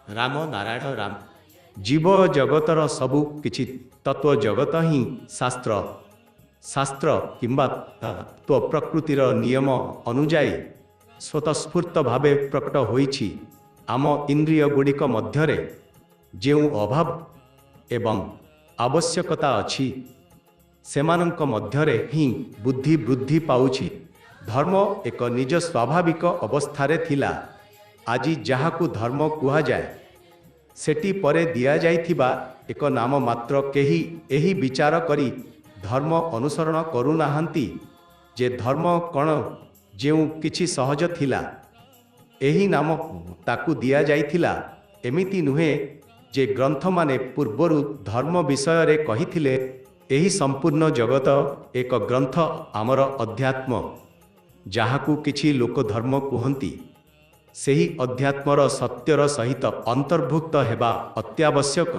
राम नारायण राम जीव जगतर सबु किछि तत्व जगत ही शास्त्र शास्त्र किंबा तत्व प्रकृतिर नियम अनुजाई स्वतस्फूर्त भावे प्रकट होइछि। आम इंद्रिय गुड़िक मध्यरे जेउ अभाव एवं आवश्यकता अछि सेमानंक मध्यरे ही बुद्धि वृद्धि पाउछि। धर्म एक निज स्वाभाविक अवस्थारे थिला। आजि जाहाकु धर्म कुहा जाए सेटी परे दिया जाइथिबा एक नाम मात्र केही एही विचार करी धर्म अनुसरण करुनाहांती जे धर्म कण जेउ किछि सहज थिला एही नाम ताकु दिया जाइथिला। एमिति नुहे जे ग्रंथ माने पूर्वरु धर्म विषय रे कहिथिले। एही संपूर्ण जगत एक ग्रंथ आमर अध्यात्म जाहाकु किछि लोक धर्म कुहंती सेही अध्यात्मर सत्यर सहित अंतर्भुक्त हेबा अत्यावश्यक।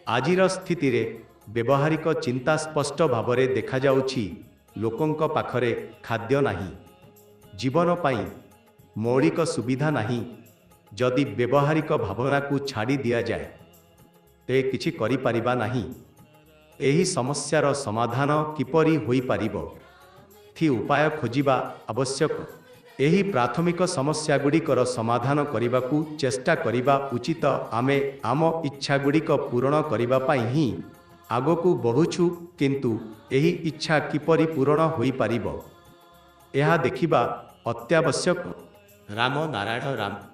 आजिर स्थिति रे व्यवहारिक चिंता स्पष्ट भावरे देखा जाउछि। लोकंक पाखरे खाद्य नाही, जीवन पाई मौलिक सुविधा नाही। जदि व्यवहारिक भावना को छाड़ी दिया जाए ते किछि करि परिबा नाही। एही समस्यार समाधान किपरि होई पारिबो थी उपाय खोजिबा आवश्यक। एही प्राथमिक समस्या गुड़िकर समाधान करिबाकू चेष्टा करिबा उचित। आमे आम इच्छा गुड़िक पूरण करिबा पाई ही आगकू बढ़ुछु, किंतु एही इच्छा किपरि पूरण होई पारिबो एहा देखिबा अत्यावश्यक। राम नारायण राम।